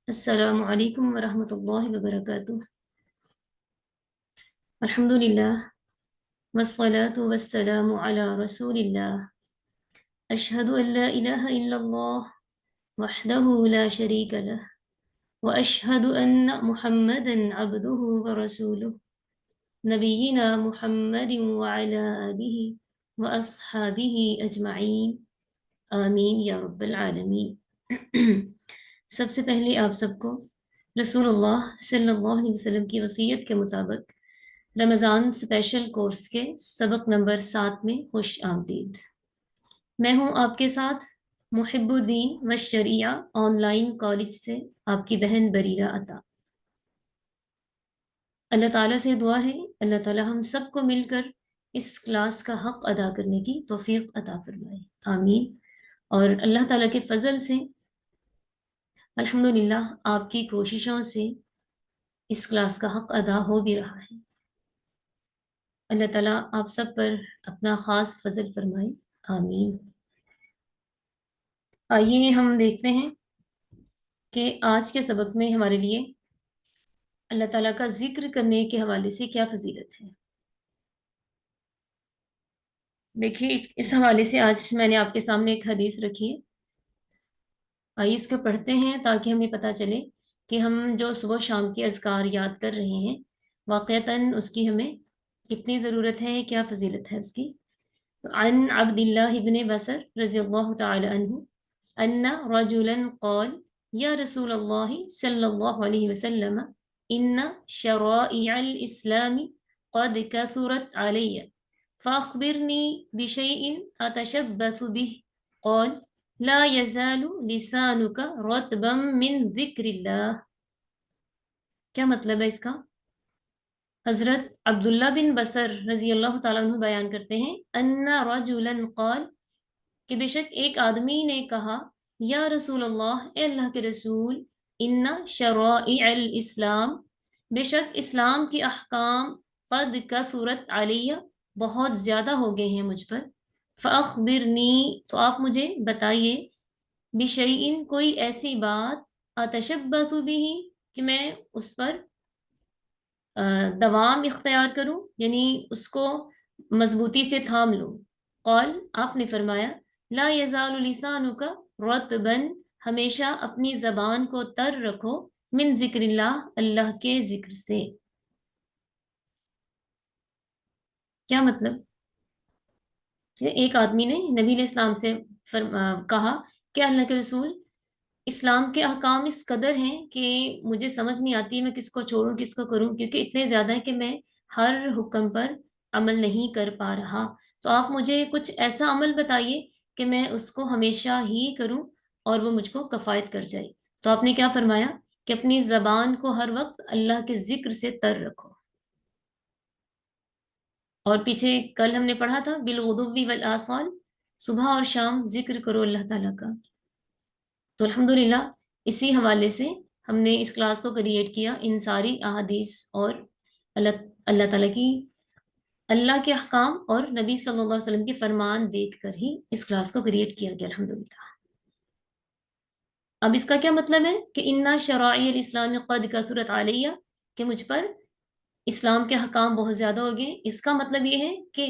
السلام علیکم ورحمۃ اللہ وبرکاتہ۔ الحمدللہ والصلاة والسلام علی رسول اللہ۔ اشہد ان لا الہ الا اللہ وحدہ لا شریک لہ واشہد ان محمدا عبدہ ورسولہ نبینا محمد وعلی آلہ واصحابہ اجمعین آمین یا رب العالمین۔ سب سے پہلے آپ سب کو رسول اللہ صلی اللہ علیہ وسلم کی وصیت کے مطابق رمضان اسپیشل کورس کے سبق نمبر 7 میں خوش آمدید۔ میں ہوں آپ کے ساتھ محب الدین و شریعہ آن لائن کالج سے آپ کی بہن بریرہ عطا۔ اللہ تعالیٰ سے دعا ہے اللہ تعالیٰ ہم سب کو مل کر اس کلاس کا حق ادا کرنے کی توفیق عطا فرمائے، آمین۔ اور اللہ تعالیٰ کے فضل سے الحمدللہ آپ کی کوششوں سے اس کلاس کا حق ادا ہو بھی رہا ہے۔ اللہ تعالیٰ آپ سب پر اپنا خاص فضل فرمائے، آمین۔ آئیے ہم دیکھتے ہیں کہ آج کے سبق میں ہمارے لیے اللہ تعالیٰ کا ذکر کرنے کے حوالے سے کیا فضیلت ہے۔ دیکھیے اس حوالے سے آج میں نے آپ کے سامنے ایک حدیث رکھی ہے، آئیے اس کو پڑھتے ہیں تاکہ ہمیں پتہ چلے کہ ہم جو صبح شام کے اذکار یاد کر رہے ہیں واقعتاً اس کی ہمیں کتنی ضرورت ہے، کیا فضیلت ہے اس کی۔ عن عبد اللہ بن بصر رضی اللہ تعالی عنہ ان رجلا قال یا رسول اللہ صلی اللہ علیہ وسلم ان شرائع الاسلام قد كثرت علی فاخبرنی بشیء اتشبث به قال لا يزال لسانك رطبا من ذکر اللہ۔ کیا مطلب ہے اس کا؟ حضرت عبداللہ بن بصر رضی اللہ تعالیٰ عنہ بیان کرتے ہیں ان رجلا قال کہ بے شک ایک آدمی نے کہا یا رسول اللہ، اے اللہ کے رسول، ان شرائع الاسلام، بے شک اسلام کے احکام قد کثرت علی، بہت زیادہ ہو گئے ہیں مجھ پر، فاخبرنی، تو آپ مجھے بتائیے، بشیء، کوئی ایسی بات، اتشبث بھی، کہ میں اس پر دوام اختیار کروں، یعنی اس کو مضبوطی سے تھام لوں۔ قال، آپ نے فرمایا، لا یزال لسانک رطبا، ہمیشہ اپنی زبان کو تر رکھو، من ذکر اللہ، اللہ کے ذکر سے۔ کیا مطلب؟ کہ ایک آدمی نے نبی علیہ السلام سے کہا کہ اللہ کے رسول، اسلام کے احکام اس قدر ہیں کہ مجھے سمجھ نہیں آتی میں کس کو چھوڑوں کس کو کروں، کیونکہ اتنے زیادہ ہے کہ میں ہر حکم پر عمل نہیں کر پا رہا، تو آپ مجھے کچھ ایسا عمل بتائیے کہ میں اس کو ہمیشہ ہی کروں اور وہ مجھ کو کفایت کر جائے۔ تو آپ نے کیا فرمایا کہ اپنی زبان کو ہر وقت اللہ کے ذکر سے تر رکھو۔ اور پیچھے کل ہم نے پڑھا تھا بالغدو والآصال، صبح اور شام ذکر کرو اللہ تعالیٰ کا۔ تو الحمدللہ اسی حوالے سے ہم نے اس کلاس کو کریٹ کیا، ان ساری احادیث اور اللہ تعالیٰ کی، اللہ کے احکام اور نبی صلی اللہ علیہ وسلم کے فرمان دیکھ کر ہی اس کلاس کو کریٹ کیا گیا، الحمدللہ۔ اب اس کا کیا مطلب ہے کہ انا شرائع الاسلام قد کثرت علیہ، کہ مجھ پر اسلام کے حکام بہت زیادہ ہو گئے۔ اس کا مطلب یہ ہے کہ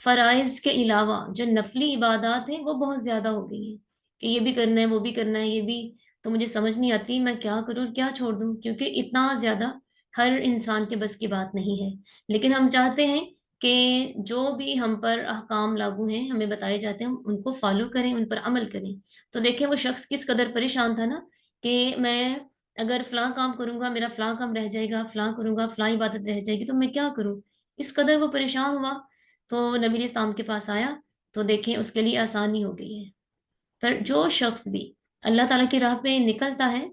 فرائض کے علاوہ جو نفلی عبادات ہیں وہ بہت زیادہ ہو گئی ہیں، کہ یہ بھی کرنا ہے وہ بھی کرنا ہے، یہ بھی، تو مجھے سمجھ نہیں آتی میں کیا کروں کیا چھوڑ دوں، کیونکہ اتنا زیادہ ہر انسان کے بس کی بات نہیں ہے۔ لیکن ہم چاہتے ہیں کہ جو بھی ہم پر احکام لاگو ہیں، ہمیں بتائے جاتے ہیں، ہم ان کو فالو کریں، ان پر عمل کریں۔ تو دیکھیں وہ شخص کس قدر پریشان تھا نا، کہ میں اگر فلاں کام کروں گا میرا فلاں کام رہ جائے گا، فلاں کروں گا فلاں عبادت رہ جائے گی، تو میں کیا کروں، اس قدر وہ پریشان ہوا۔ تو نبی علیہ السلام کے پاس آیا تو دیکھیں اس کے لیے آسانی ہو گئی ہے۔ پر جو شخص بھی اللہ تعالیٰ کی راہ پہ نکلتا ہے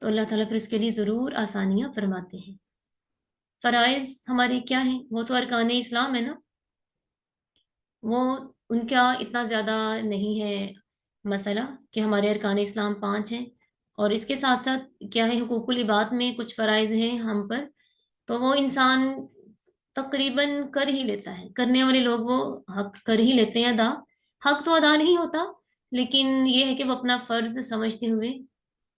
تو اللہ تعالیٰ پھر اس کے لیے ضرور آسانیاں فرماتے ہیں۔ فرائض ہمارے کیا ہیں؟ وہ تو ارکان اسلام ہے نا، وہ ان کا اتنا زیادہ نہیں ہے مسئلہ کہ ہمارے ارکان اسلام 5 ہیں، اور اس کے ساتھ ساتھ کیا ہے، حقوق العباد میں کچھ فرائض ہیں ہم پر، تو وہ انسان تقریباً کر ہی لیتا ہے، کرنے والے لوگ وہ حق کر ہی لیتے ہیں ادا۔ حق تو ادا نہیں ہوتا، لیکن یہ ہے کہ وہ اپنا فرض سمجھتے ہوئے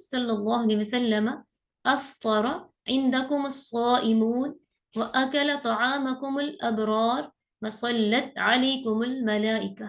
صلى الله عليه وسلم أفطر عندكم الصائمون وأكل طعامكم الأبرار وصلت عليكم الملائكة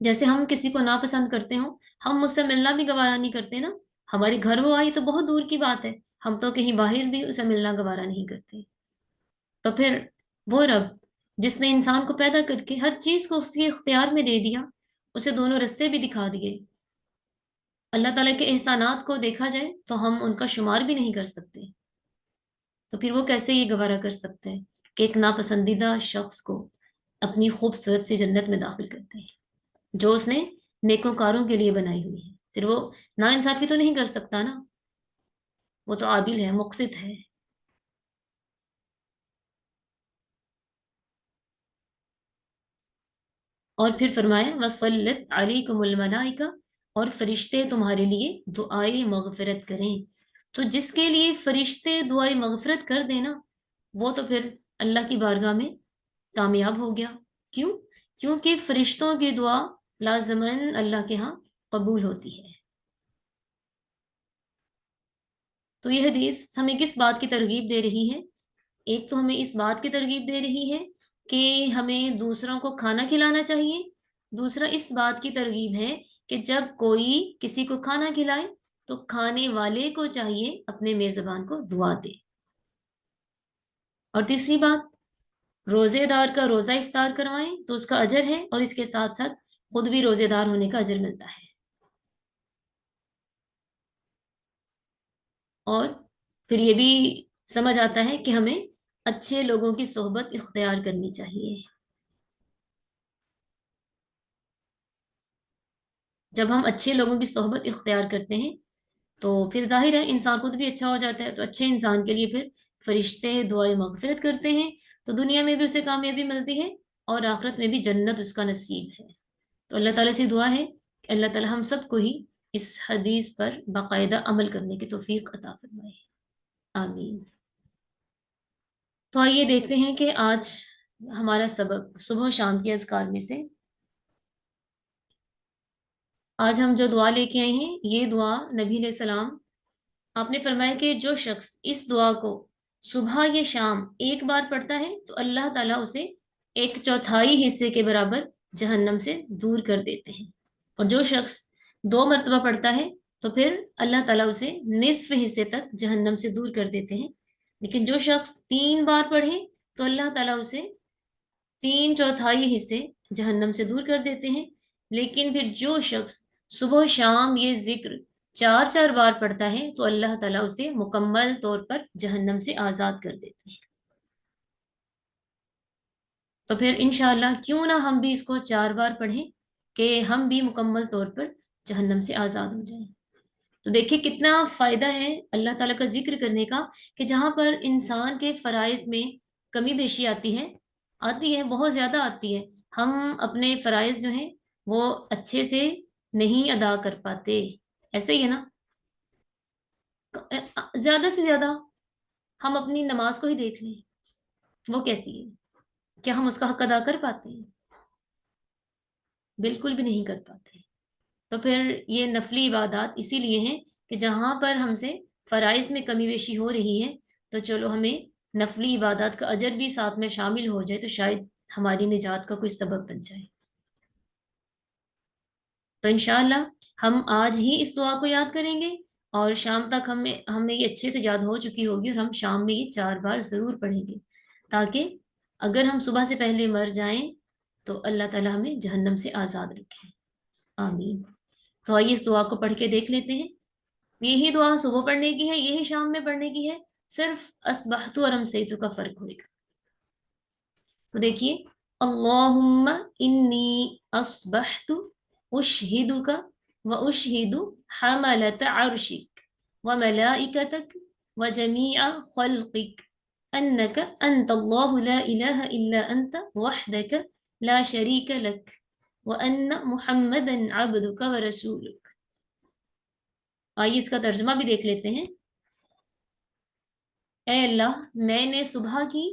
جیسے ہم کسی کو ناپسند کرتے ہوں، ہم اس سے ملنا بھی گوارا نہیں کرتے نا. ہمارے گھر وہ آئی تو بہت دور کی بات ہے، ہم تو کہیں باہر بھی اسے ملنا گوارا نہیں کرتے. تو پھر وہ رب جس نے انسان کو پیدا کر کے ہر چیز کو اس کے اختیار میں دے دیا، اسے دونوں رستے بھی دکھا دیے، اللہ تعالیٰ کے احسانات کو دیکھا جائے تو ہم ان کا شمار بھی نہیں کر سکتے. تو پھر وہ کیسے یہ گوارا کر سکتے ہیں کہ ایک ناپسندیدہ شخص کو اپنی خوبصورت سی جنت میں داخل کرتے ہیں جو اس نے نیکوکاروں کے لیے بنائی ہوئی ہے. پھر وہ نا انصافی تو نہیں کر سکتا نا، وہ تو عادل ہے، مقسط ہے. اور پھر فرمایا وَصَلَّتْ عَلَيْكُمُ الْمَلَائِكَةُ، اور فرشتے تمہارے لیے دعائے مغفرت کریں. تو جس کے لیے فرشتے دعائے مغفرت کر دینا، وہ تو پھر اللہ کی بارگاہ میں کامیاب ہو گیا. کیوں؟ کیونکہ فرشتوں کی دعا لازماً اللہ کے ہاں قبول ہوتی ہے. تو یہ حدیث ہمیں کس بات کی ترغیب دے رہی ہے؟ ایک تو ہمیں اس بات کی ترغیب دے رہی ہے کہ ہمیں دوسروں کو کھانا کھلانا چاہیے. دوسرا اس بات کی ترغیب ہے کہ جب کوئی کسی کو کھانا کھلائے تو کھانے والے کو چاہیے اپنے میزبان کو دعا دے. اور تیسری بات، روزے دار کا روزہ افطار کروائیں تو اس کا اجر ہے، اور اس کے ساتھ ساتھ خود بھی روزے دار ہونے کا اجر ملتا ہے. اور پھر یہ بھی سمجھ آتا ہے کہ ہمیں اچھے لوگوں کی صحبت اختیار کرنی چاہیے. جب ہم اچھے لوگوں کی صحبت اختیار کرتے ہیں تو پھر ظاہر ہے انسان خود بھی اچھا ہو جاتا ہے. تو اچھے انسان کے لیے پھر فرشتے دعائیں مغفرت کرتے ہیں، تو دنیا میں بھی اسے کامیابی ملتی ہے اور آخرت میں بھی جنت اس کا نصیب ہے. تو اللہ تعالیٰ سے دعا ہے کہ اللہ تعالیٰ ہم سب کو ہی اس حدیث پر باقاعدہ عمل کرنے کی توفیق عطا فرمائے. آمین. تو آئیے دیکھتے ہیں کہ آج ہمارا سبق صبح و شام کے اذکار میں سے آج ہم جو دعا لے کے آئے ہیں، یہ دعا نبی علیہ السلام، آپ نے فرمایا کہ جو شخص اس دعا کو صبح یا شام ایک بار پڑھتا ہے تو اللہ تعالیٰ اسے ایک چوتھائی حصے کے برابر جہنم سے دور کر دیتے ہیں. اور جو شخص 2 مرتبہ پڑھتا ہے تو پھر اللہ تعالیٰ اسے نصف حصے تک جہنم سے دور کر دیتے ہیں. لیکن جو شخص 3 بار پڑھے تو اللہ تعالیٰ اسے 3/4 حصے جہنم سے دور کر دیتے ہیں. لیکن پھر جو شخص صبح و شام یہ ذکر 4 4 بار پڑھتا ہے تو اللہ تعالیٰ اسے مکمل طور پر جہنم سے آزاد کر دیتے ہیں. تو پھر انشاءاللہ کیوں نہ ہم بھی اس کو 4 بار پڑھیں کہ ہم بھی مکمل طور پر جہنم سے آزاد ہو جائیں. تو دیکھیں کتنا فائدہ ہے اللہ تعالیٰ کا ذکر کرنے کا، کہ جہاں پر انسان کے فرائض میں کمی بیشی آتی ہے بہت زیادہ آتی ہے. ہم اپنے فرائض جو ہیں وہ اچھے سے نہیں ادا کر پاتے. ایسے ہی ہے نا، زیادہ سے زیادہ ہم اپنی نماز کو ہی دیکھ لیں، وہ کیسی ہے؟ کیا ہم اس کا حق ادا کر پاتے ہیں؟ بالکل بھی نہیں کر پاتے. تو پھر یہ نفلی عبادات اسی لیے ہیں کہ جہاں پر ہم سے فرائض میں کمی بیشی ہو رہی ہے تو چلو ہمیں نفلی عبادات کا اجر بھی ساتھ میں شامل ہو جائے تو شاید ہماری نجات کا کوئی سبب بن جائے. تو انشاءاللہ ہم آج ہی اس دعا کو یاد کریں گے، اور شام تک ہمیں یہ اچھے سے یاد ہو چکی ہوگی، اور ہم شام میں یہ 4 بار ضرور پڑھیں گے تاکہ اگر ہم صبح سے پہلے مر جائیں تو اللہ تعالیٰ ہمیں جہنم سے آزاد رکھے. آمین. تو آئیے اس دعا کو پڑھ کے دیکھ لیتے ہیں. یہی دعا صبح پڑھنے کی ہے، یہی شام میں پڑھنے کی ہے، صرف اصبحت اور امسیت کا فرق ہوئے گا. تو دیکھیے، اللہم انی اصبحت اشہدک و اشہد حملت عرشک و ملائکتک و جمیع خلقک انک انت اللہ لا الہ الا انت وحدک لا شریک لک وان محمدا عبدک و رسولک. آئیے اس کا ترجمہ بھی دیکھ لیتے ہیں. اے اللہ، میں نے صبح کی،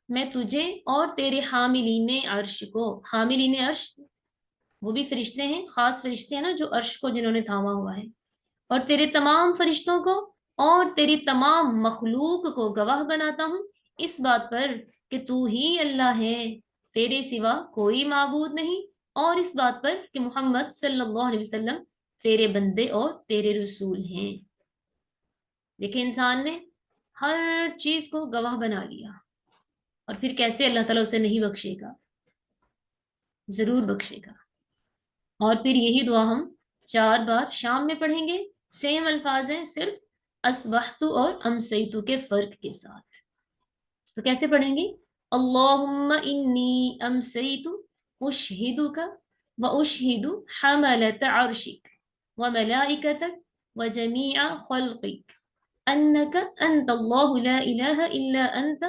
میں تجھے اور تیرے حاملین عرش کو، حاملین عرش وہ بھی فرشتے ہیں، خاص فرشتے ہیں نا جو عرش کو جنہوں نے تھاما ہوا ہے، اور تیرے تمام فرشتوں کو اور تیری تمام مخلوق کو گواہ بناتا ہوں اس بات پر کہ تو ہی اللہ ہے، تیرے سوا کوئی معبود نہیں، اور اس بات پر کہ محمد صلی اللہ علیہ وسلم تیرے بندے اور تیرے رسول ہیں۔ دیکھیں انسان نے ہر چیز کو گواہ بنا لیا، اور پھر کیسے اللہ تعالیٰ اسے نہیں بخشے گا؟ ضرور بخشے گا۔ اور پھر یہی دعا ہم 4 بار شام میں پڑھیں گے، سیم الفاظ ہیں، صرف اصبحت اور امسیت کے فرق کے ساتھ۔ تو کیسے پڑھیں گے؟ اللہم انی امسیت اشہدک و اشہد حملت عرشک و ملائکتک و جمیع خلقک انک انت اللہ لا الہ الا انت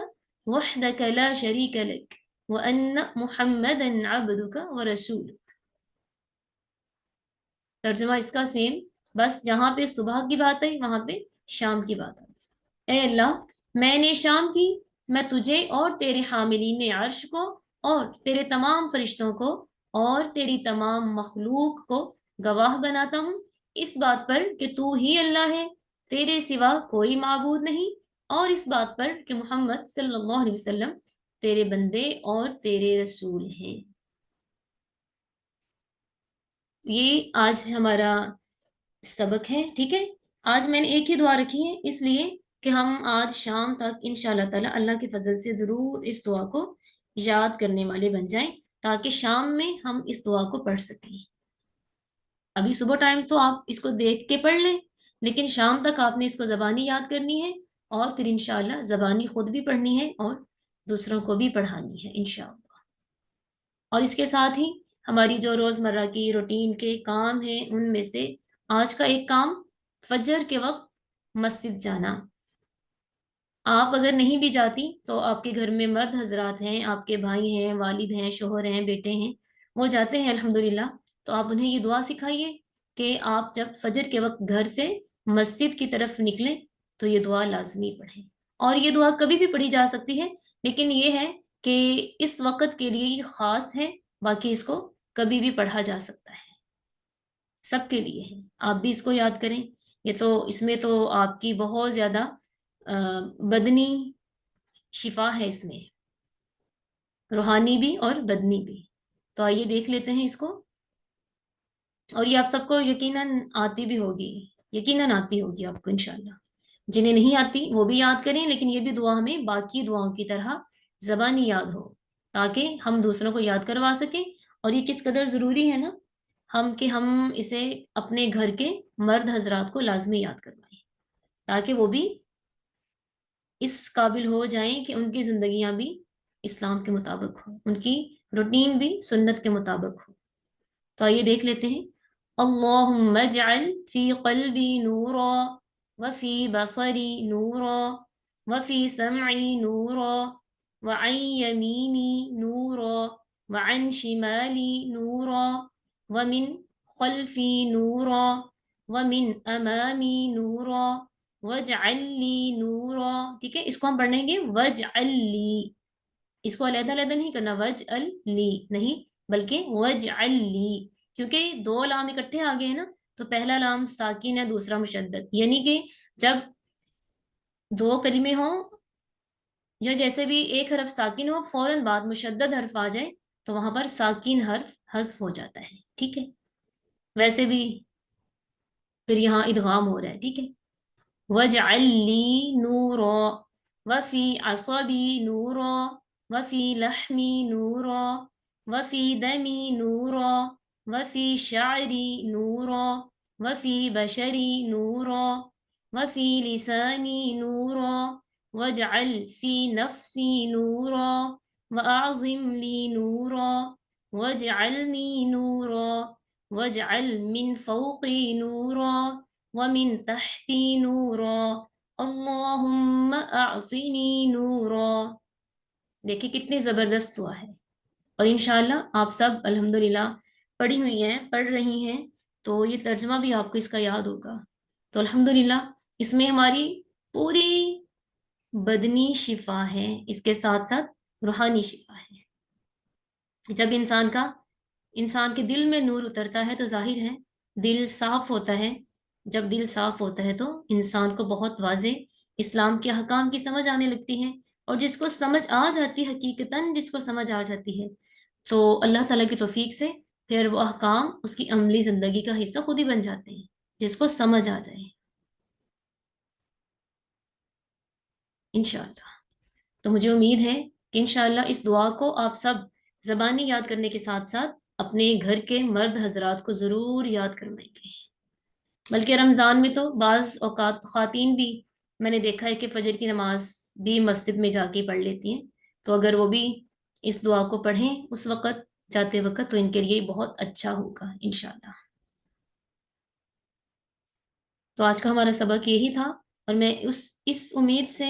وحدک لا شریک لک وان محمدا عبدک و رسولک۔ ترجمہ اس کا سیم، بس جہاں پہ صبح کی بات ہے وہاں پہ شام کی بات ہے۔ اے اللہ، میں نے شام کی، میں تجھے اور تیرے حاملین عرش کو اور تیرے تمام فرشتوں کو اور تیری تمام مخلوق کو گواہ بناتا ہوں اس بات پر کہ تو ہی اللہ ہے، تیرے سوا کوئی معبود نہیں، اور اس بات پر کہ محمد صلی اللہ علیہ وسلم تیرے بندے اور تیرے رسول ہیں۔ یہ آج ہمارا سبق ہے، ٹھیک ہے۔ آج میں نے ایک ہی دعا رکھی ہے، اس لیے کہ ہم آج شام تک انشاءاللہ تعالی اللہ کے فضل سے ضرور اس دعا کو یاد کرنے والے بن جائیں، تاکہ شام میں ہم اس دعا کو پڑھ سکیں۔ ابھی صبح ٹائم تو آپ اس کو دیکھ کے پڑھ لیں، لیکن شام تک آپ نے اس کو زبانی یاد کرنی ہے، اور پھر انشاءاللہ زبانی خود بھی پڑھنی ہے اور دوسروں کو بھی پڑھانی ہے انشاءاللہ۔ اور اس کے ساتھ ہی ہماری جو روزمرہ کی روٹین کے کام ہیں، ان میں سے آج کا ایک کام فجر کے وقت مسجد جانا۔ آپ اگر نہیں بھی جاتی تو آپ کے گھر میں مرد حضرات ہیں، آپ کے بھائی ہیں، والد ہیں، شوہر ہیں، بیٹے ہیں، وہ جاتے ہیں الحمدللہ، تو آپ انہیں یہ دعا سکھائیے کہ آپ جب فجر کے وقت گھر سے مسجد کی طرف نکلیں تو یہ دعا لازمی پڑھیں۔ اور یہ دعا کبھی بھی پڑھی جا سکتی ہے، لیکن یہ ہے کہ اس وقت کے لیے یہ خاص ہے، باقی اس کو کبھی بھی پڑھا جا سکتا ہے، سب کے لیے ہے۔ آپ بھی اس کو یاد کریں، یہ تو اس میں تو آپ کی بہت زیادہ بدنی شفا ہے، اس میں روحانی بھی اور بدنی بھی۔ تو آئیے دیکھ لیتے ہیں اس کو، اور یہ آپ سب کو یقیناً آتی بھی ہوگی، یقیناً آتی ہوگی آپ کو انشاءاللہ۔ جنہیں نہیں آتی وہ بھی یاد کریں، لیکن یہ بھی دعا ہمیں باقی دعاؤں کی طرح زبانی یاد ہو، تاکہ ہم دوسروں کو یاد کروا سکیں۔ اور یہ کس قدر ضروری ہے نا کہ ہم اسے اپنے گھر کے مرد حضرات کو لازمی یاد کروائیں، تاکہ وہ بھی اس قابل ہو جائیں کہ ان کی زندگیاں بھی اسلام کے مطابق ہوں، ان کی روٹین بھی سنت کے مطابق ہو۔ تو آئیے دیکھ لیتے ہیں۔ اللہم اجعل فی قلبی نورا وفی بصری نورا وفی سمعی نورا وعن یمینی نورا وعن شمالی نورا ومن خلفی نورا ومن امامی نورا وجعل لی نورا۔ ٹھیک ہے، اس کو ہم پڑھیں گے وجعل لی، اس کو علیحدہ علیحدہ نہیں کرنا، وجعل لی نہیں، بلکہ وجعل لی، کیونکہ 2 لام اکٹھے آ گئے ہیں نا، تو پہلا لام ساکن ہے، دوسرا مشدد، یعنی کہ جب 2 کلمے ہوں یا جیسے بھی ایک حرف ساکن ہو، فوراً بعد مشدد حرف آ جائے تو وہاں پر ساکن حرف حذف ہو جاتا ہے، ٹھیک ہے۔ ویسے بھی پھر یہاں ادغام ہو رہا ہے، ٹھیک ہے۔ وَاجْعَل لِّي نُورًا وَفِي عَصَبِي نُورًا وَفِي لَحْمِي نُورًا وَفِي دَمِي نُورًا وَفِي شَعْرِي نُورًا وَفِي بَشَرِي نُورًا وَفِي لِسَانِي نُورًا وَاجْعَل فِي نَفْسِي نُورًا وَأَعْظِمْ لِي نُورًا وَاجْعَلْنِي نُورًا وَاجْعَل مِّن فَوْقِي نُورًا وَمِن تَحْتِي نُورًا اللہم اعطنی نورا۔ دیکھیں کتنی زبردست دعا ہے، اور انشاءاللہ آپ سب الحمدللہ پڑھی ہوئی ہیں، پڑھ رہی ہیں، تو یہ ترجمہ بھی آپ کو اس کا یاد ہوگا۔ تو الحمدللہ اس میں ہماری پوری بدنی شفا ہے، اس کے ساتھ ساتھ روحانی شفا ہے۔ جب انسان کے دل میں نور اترتا ہے تو ظاہر ہے دل صاف ہوتا ہے، جب دل صاف ہوتا ہے تو انسان کو بہت واضح اسلام کے احکام کی سمجھ آنے لگتی ہے، اور جس کو سمجھ آ جاتی ہے، حقیقتاً جس کو سمجھ آ جاتی ہے، تو اللہ تعالیٰ کی توفیق سے پھر وہ احکام اس کی عملی زندگی کا حصہ خود ہی بن جاتے ہیں جس کو سمجھ آ جائے انشاءاللہ۔ تو مجھے امید ہے کہ انشاءاللہ اس دعا کو آپ سب زبانی یاد کرنے کے ساتھ ساتھ اپنے گھر کے مرد حضرات کو ضرور یاد کروائیں گے۔ بلکہ رمضان میں تو بعض اوقات خواتین بھی میں نے دیکھا ہے کہ فجر کی نماز بھی مسجد میں جا کے پڑھ لیتی ہیں، تو اگر وہ بھی اس دعا کو پڑھیں اس وقت جاتے وقت تو ان کے لیے بہت اچھا ہوگا انشاءاللہ۔ تو آج کا ہمارا سبق یہی تھا، اور میں اس امید سے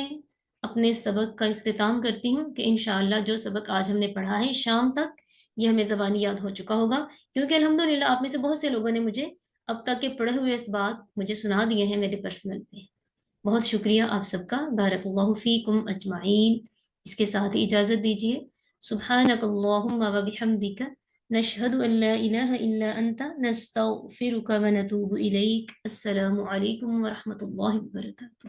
اپنے سبق کا اختتام کرتی ہوں کہ انشاءاللہ جو سبق آج ہم نے پڑھا ہے شام تک یہ ہمیں زبانی یاد ہو چکا ہوگا، کیونکہ الحمدللہ آپ میں سے بہت سے لوگوں نے مجھے اب تک کے پڑھے ہوئے اس بات مجھے سنا دیے ہیں میرے پرسنل پہ۔ بہت شکریہ آپ سب کا، بارک اللہ فیکم اجمعین۔ اس کے ساتھ ہی اجازت دیجیے، سبحانک اللہم و بحمدک نشہد ان لا الہ الا انت نستغفرک و نتوب الیک۔ السلام علیکم ورحمۃ اللہ وبرکاتہ۔